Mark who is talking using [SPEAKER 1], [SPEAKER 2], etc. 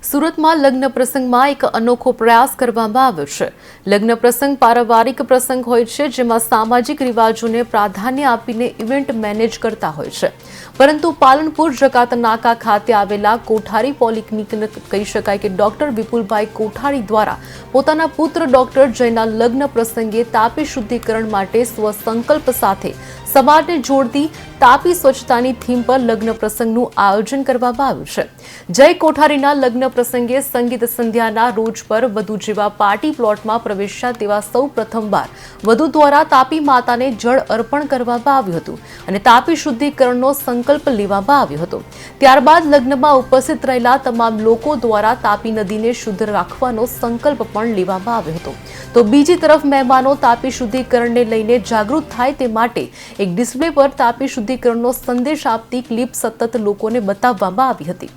[SPEAKER 1] સુરતમાં લગ્ન પ્રસંગમાં એક અનોખો પ્રયાસ કરવામાં આવ્યો છે। લગ્ન પ્રસંગ પારિવારિક પ્રસંગ હોય છે, જેમાં સામાજિક રિવાજોને પ્રાધાન્ય આપીને ઇવેન્ટ મેનેજ કરતા હોય છે, પરંતુ પાલનપુર જકાતનાકા ખાતે આવેલા કોઠારી પોલિક્લિનિક કહી શકાય કે ડોક્ટર વિપુલભાઈ કોઠારી દ્વારા પોતાના પુત્ર ડોક્ટર જયના લગ્ન પ્રસંગે તાપી શુદ્ધિકરણ માટે સ્વસંકલ્પ સાથે સમાજને જોડતી તાપી સ્વચ્છતાની થીમ પર લગ્ન પ્રસંગનું આયોજન કરવામાં આવ્યું છે। જય કોઠારીના લગ્ન પ્રસંગે સંગીત સંધ્યાના રોજ પર વધુ જેવા પાર્ટી પ્લોટમાં પ્રવેશ્યા તેવા સૌ પ્રથમવાર વધુ દ્વારા તાપી માતાને જળ અર્પણ કરવામાં આવ્યું હતું અને તાપી શુદ્ધિકરણનો સંકલ્પ લેવામાં આવ્યો હતો। ત્યારબાદ લગ્નમાં ઉપસ્થિત રહેલા તમામ લોકો દ્વારા તાપી નદીને શુદ્ધ રાખવાનો સંકલ્પ પણ લેવામાં આવ્યો હતો। તો બીજી તરફ મહેમાનો તાપી શુદ્ધિકરણને લઈને જાગૃત થાય તે માટે એક ડિસ્પ્લે પર તાપી શુદ્ધિકરણનો સંદેશ આપતી ક્લિપ સતત લોકોને બતાવવામાં આવી હતી।